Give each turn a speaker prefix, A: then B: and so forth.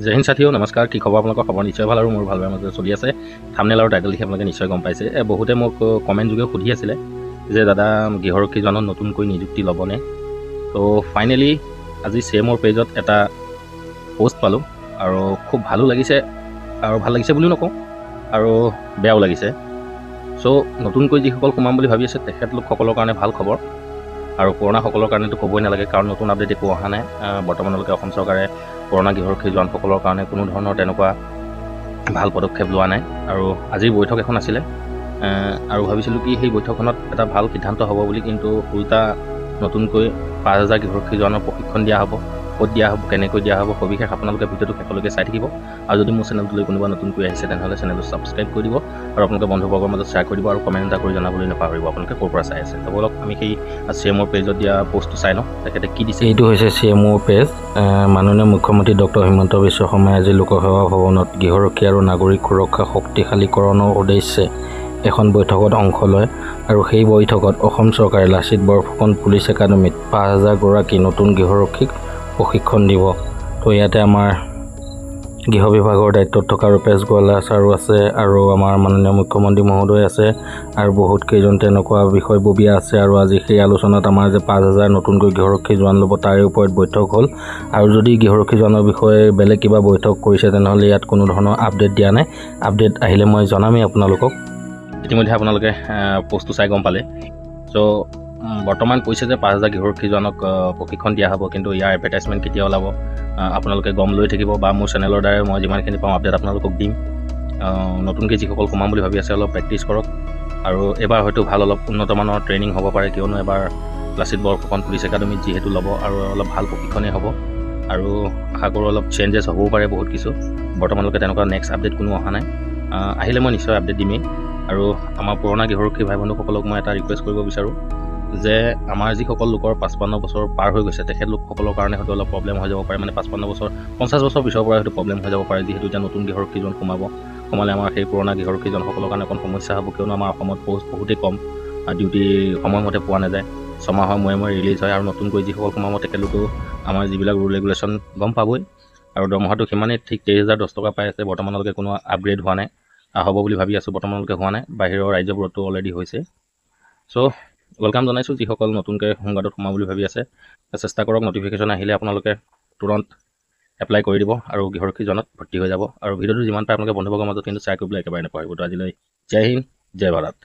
A: জয় হিন্দ সাথীও নমস্কাৰ। কি খবৰ? আপোনালোকৰ খবৰ নিশ্চয় ভাল আৰু মোৰ ভাল মাজতে চলি আছে। থাম্বনেল আৰু টাইটেল দেখি আপোনালোকে নিশ্চয় গম পাইছে। বহুতে মোক কমেণ্ট যোগে সুধি আছিলে যে দাদা গৃহৰক্ষীজনত নতুনকৈ নিযুক্তি ল'বনে। তো ফাইনেলি আজি CMৰ পেজত এটা পোষ্ট পালোঁ আৰু খুব ভালো লাগিছে, আৰু ভাল লাগিছে বুলিও নকওঁ আৰু বেয়াও লাগিছে। চ' নতুনকৈ যিসকল সোমাম বুলি ভাবি আছে তেখেতলোকসকলৰ কাৰণে ভাল খবৰ, আৰু পুৰণাসকলৰ কাৰণেতো ক'বই নালাগে, কাৰণ নতুন আপডেট একো অহা নাই। বৰ্তমানলৈকে অসম চৰকাৰে পুৰণা গৃহৰক্ষী জোৱানসকলৰ কাৰণে কোনো ধৰণৰ তেনেকুৱা ভাল পদক্ষেপ লোৱা নাই। আৰু আজিৰ বৈঠক এখন আছিলে, আৰু ভাবিছিলোঁ কি সেই বৈঠকখনত এটা ভাল সিদ্ধান্ত হ'ব বুলি, কিন্তু উল্টা নতুনকৈ 5,000 গৃহৰক্ষী জোৱানৰ প্ৰশিক্ষণ দিয়া হ'ব। ক'ত দিয়া হ'ব, কেনেকৈ দিয়া হ'ব, সবিশেষ আপোনালোকে ভিডিঅ'টো শেষলৈকে চাই থাকিব। আৰু যদি মোৰ চেনেলটোলৈ কোনোবা নতুনকৈ আহিছে তেনেহ'লে চেনেলটো ছাবস্ক্ৰাইব কৰি দিব, আৰু আপোনালোকে বন্ধুবৰ্গৰ মাজত শ্বেয়াৰ কৰিব, আৰু কমেণ্ট এটা কৰি জনাবলৈ নাপাহৰিব আপোনালোকে ক'ৰ পৰা চাই আছে। তো বলক আমি সেই CMৰ পেজত দিয়া পোষ্টটো চাই লওঁ, তেখেতে কি দিছে।
B: এইটো হৈছে CMৰ পেজ। মাননীয় মুখ্যমন্ত্ৰী ডক্টৰ হিমন্ত বিশ্ব শৰ্মাই আজি লোকসেৱা ভৱনত গৃহৰক্ষী আৰু নাগৰিক সুৰক্ষা শক্তিশালীকৰণৰ উদ্দেশ্যে এখন বৈঠকত অংশ লয়, আৰু সেই বৈঠকত অসম চৰকাৰে লাচিত বৰফুকন পুলিচ একাডেমীত 5,000 গৰাকী নতুন গৃহৰক্ষীক প্ৰশিক্ষণ দিব। তো ইয়াতে আমাৰ গৃহ বিভাগৰ দায়িত্বত থকা ৰূপেশ গোৱালা ছাৰো আছে, আৰু আমাৰ মাননীয় মুখ্যমন্ত্ৰী মহোদয় আছে, আৰু বহুত কেইজন তেনেকুৱা বিষয়ববীয়া আছে। আৰু আজি সেই আলোচনাত আমাৰ যে 5,000 নতুনকৈ গৃহৰক্ষী জোৱান ল'ব তাৰে ওপৰত বৈঠক হ'ল। আৰু যদি গৃহৰক্ষী জোৱানৰ বিষয়ে বেলেগ কিবা বৈঠক কৰিছে তেনেহ'লে ইয়াত কোনো ধৰণৰ আপডেট দিয়া নাই। আপডেট আহিলে মই জনামেই আপোনালোকক।
A: ইতিমধ্যে আপোনালোকে পোষ্টটো চাই গম পালে। চ' বৰ্তমান কৈছে যে 5,000 গৃহৰক্ষী জোৱানক প্ৰশিক্ষণ দিয়া হ'ব, কিন্তু ইয়াৰ এডভাৰটাইজমেণ্ট কেতিয়া ওলাব আপোনালোকে গম লৈ থাকিব, বা মোৰ চেনেলৰ দ্বাৰাই মই যিমানখিনি পাওঁ আপডেট আপোনালোকক দিম। নতুনকৈ যিসকল সোমাম বুলি ভাবি আছে অলপ প্ৰেক্টিছ কৰক, আৰু এবাৰ হয়তো ভাল অলপ উন্নতমানৰ ট্ৰেইনিং হ'ব পাৰে, কিয়নো এবাৰ লাচিত বৰফুকন পুলিচ একাডেমীত যিহেতু ল'ব, আৰু অলপ ভাল প্ৰশিক্ষণেই হ'ব, আৰু আশা কৰোঁ অলপ চেঞ্জেছ হ'বও পাৰে বহুত কিছু। বৰ্তমানলৈকে তেনেকুৱা নেক্সট আপডেট কোনো অহা নাই। আহিলে মই নিশ্চয় আপডেট দিমেই। আৰু আমাৰ পুৰণা গৃহৰক্ষী ভাই বন্ধুসকলক মই এটা ৰিকুৱেষ্ট কৰিব বিচাৰোঁ যে আমাৰ যিসকল লোকৰ 55 বছৰ পাৰ হৈ গৈছে তেখেতলোকসকলৰ কাৰণে হয়তো অলপ প্ৰব্লেম হৈ যাব পাৰে, মানে 55 বছৰ 50 বছৰ পিছৰ পৰা হয়তো প্ৰব্লেম হৈ যাব পাৰে, যিহেতু এতিয়া নতুন গৃহৰক্ষীজন সোমালে আমাৰ সেই পুৰণা গৃহৰক্ষীজনসকলৰ কাৰণে অকণ সমস্যা হ'ব, কিয়নো আমাৰ অসমত পোষ্ট বহুতেই কম, ডিউটি সময়মতে পোৱা নাযায়, ছমাহৰ মূৰে মূৰে ৰিলিজ হয়। আৰু নতুনকৈ যিসকল সোমাব তেখেতলোকেও আমাৰ যিবিলাক ৰুল ৰেগুলেশ্যন গম পাবই, আৰু দৰমহাটো সিমানেই, ঠিক 23,010 টকা পাই আছে। বৰ্তমানলৈকে কোনো আপগ্ৰেড হোৱা নাই, হ'ব বুলি ভাবি আছোঁ, বৰ্তমানলৈকে হোৱা নাই। বাহিৰৰ ৰাজ্যবোৰতো অলৰেডি হৈছে। চ' ৱেলকাম জনাইছোঁ যিসকল নতুনকৈ হোমগাৰ্ডত সোমাব বুলি ভাবি আছে। চেষ্টা কৰক, নটিফিকেশ্যন আহিলে আপোনালোকে তুৰন্ত এপ্লাই কৰি দিব আৰু গৃহৰক্ষীজনত ভৰ্তি হৈ যাব। আৰু ভিডিঅ'টো যিমান পাৰে আপোনালোকে বন্ধুবৰ্গৰ মাজত কিন্তু শ্বেয়াৰ কৰিবলৈ একেবাৰে নাপাহৰিব। তো আজিলৈ জয় হিন্দ, জয় ভাৰত।